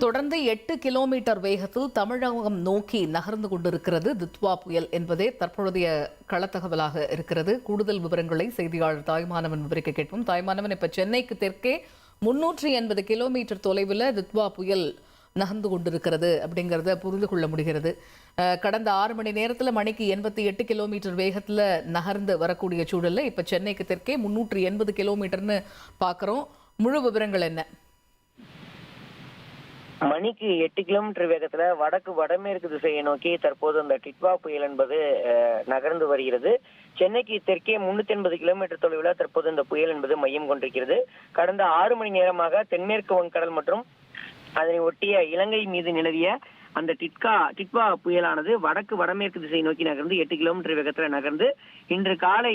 தொடர்ந்து 8 கிலோமீட்டர் வேகத்தில் தமிழகம் நோக்கி நகர்ந்து கொண்டிருக்கிறது தித்வா புயல் என்பதே தற்பொழுதைய களத்தகவலாக இருக்கிறது. கூடுதல் விவரங்களை செய்தியாளர் தாய்மானவன் விவரிக்க கேட்போம். தாய்மானவன், இப்ப சென்னைக்கு தெற்கே 380 கிலோமீட்டர் தொலைவில் தித்வா புயல் நகர்ந்து கொண்டிருக்கிறது அப்படிங்கிறத புரிந்து கொள்ள முடிகிறது. கடந்த 6 மணி நேரத்தில் மணிக்கு 88 கிலோமீட்டர் வேகத்தில் நகர்ந்து வரக்கூடிய சூழலில் இப்போ சென்னைக்கு தெற்கே 380 கிலோமீட்டர்னு பார்க்குறோம். முழு விவரங்கள் என்ன? மணிக்கு 8 கிலோமீட்டர் வேகத்துல வடமேற்கு திசையை நோக்கி தற்போது அந்த டிட்வா புயல் என்பது நகர்ந்து வருகிறது. சென்னைக்கு தெற்கே 380 கிலோமீட்டர் தொலைவில் தற்போது இந்த புயல் என்பது மையம் கொண்டிருக்கிறது. கடந்த 6 மணி நேரமாக தென்மேற்கு வங்கக்கடல் மற்றும் அதனை ஒட்டிய இலங்கை மீது நிலவிய அந்த டிட்வா புயலானது வடமேற்கு திசை நோக்கி நகர்ந்து 8 கிலோமீட்டர் வேகத்துல நகர்ந்து இன்று காலை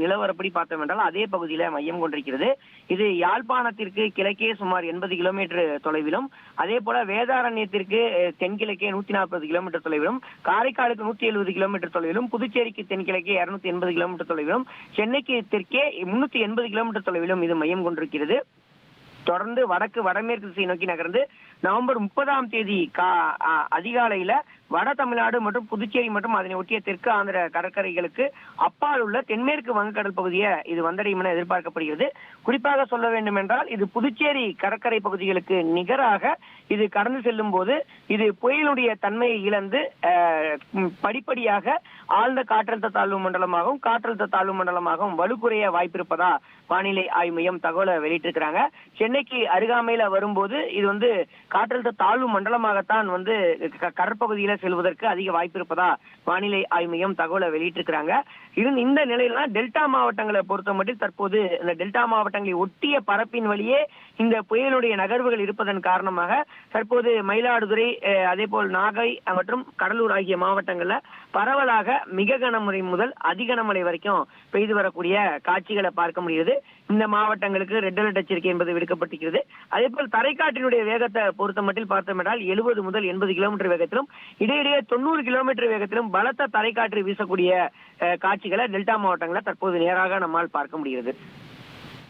நிலவரப்படி பார்த்தோம் என்றால் அதே பகுதியில மையம் கொண்டிருக்கிறது. இது யாழ்ப்பாணத்திற்கு கிழக்கே சுமார் 80 கிலோமீட்டர் தொலைவிலும், அதே போல வேதாரண்யத்திற்கு தென்கிழக்கே 140 கிலோமீட்டர் தொலைவிலும், காரைக்காலுக்கு 170 கிலோமீட்டர் தொலைவிலும், புதுச்சேரிக்கு தென்கிழக்கே 280 கிலோமீட்டர் தொலைவிலும், சென்னைக்கு தெற்கே 380 கிலோமீட்டர் தொலைவிலும் இது மையம் கொண்டிருக்கிறது. தொடர்ந்து வடமேற்கு திசை நோக்கி நகர்ந்து நவம்பர் 30ஆம் தேதி அதிகாலையில வட தமிழ்நாடு மற்றும் புதுச்சேரி மற்றும் அதனை ஒட்டிய தெற்கு ஆந்திர கடற்கரைகளுக்கு அப்பால் உள்ள தென்மேற்கு வங்கக்கடல் பகுதியை இது வந்தடையும் என எதிர்பார்க்கப்படுகிறது. குறிப்பாக சொல்ல வேண்டும் என்றால் இது புதுச்சேரி கடற்கரை பகுதிகளுக்கு நிகராக இது கடந்து செல்லும் போது இது புயலுடைய தன்மையை இழந்து படிப்படியாக ஆழ்ந்த காற்றழுத்த தாழ்வு மண்டலமாகவும் காற்றழுத்த தாழ்வு மண்டலமாகவும் வலுக்குறைய வாய்ப்பிருப்பதா வானிலை ஆய்வு மையம் தகவலை வெளியிட்டிருக்கிறாங்க. சென்னைக்கு அருகாமையில வரும்போது இது காற்றழுத்த தாழ்வு மண்டலமாகத்தான் கடற்பகுதியில செல்வதற்கு அதிக வாய்ப்பு இருப்பதா வானிலை ஆய்வு மையம் தகவலை வெளியிட்டிருக்கிறாங்க. இந்த நிலையில டெல்டா மாவட்டங்களை பொறுத்த மட்டும் தற்போது இந்த டெல்டா மாவட்டங்களை ஒட்டிய பரப்பின் வழியே இந்த புயலுடைய நகர்வுகள் இருப்பதன் காரணமாக தற்போது மயிலாடுதுறை, அதே போல் நாகை மற்றும் கடலூர் ஆகிய மாவட்டங்கள்ல பரவலாக மிக கனமழை முதல் அதி கனமழை வரைக்கும் பெய்து வரக்கூடிய காட்சிகளை பார்க்க முடியுது. இந்த மாவட்டங்களுக்கு ரெட் அலர்ட் எச்சரிக்கை என்பது விடுக்கப்பட்டிருக்கிறது. அதே போல் தரைக்காற்றினுடைய வேகத்தை பொறுத்த மட்டும் பார்த்தோம் என்றால் 70 முதல் 80 கிலோமீட்டர் வேகத்திலும் இடையிடையே 90 கிலோமீட்டர் வேகத்திலும் பலத்த தரைக்காற்று வீசக்கூடிய காட்சிகளை டெல்டா மாவட்டங்களை தற்போது நேராக நம்மால் பார்க்க முடிகிறது.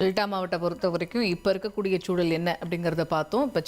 டெல்டா மாவட்டம் பொறுத்த வரைக்கும் இப்ப இருக்கக்கூடிய சூழல் என்ன அப்படிங்கறத பார்த்தோம். இப்ப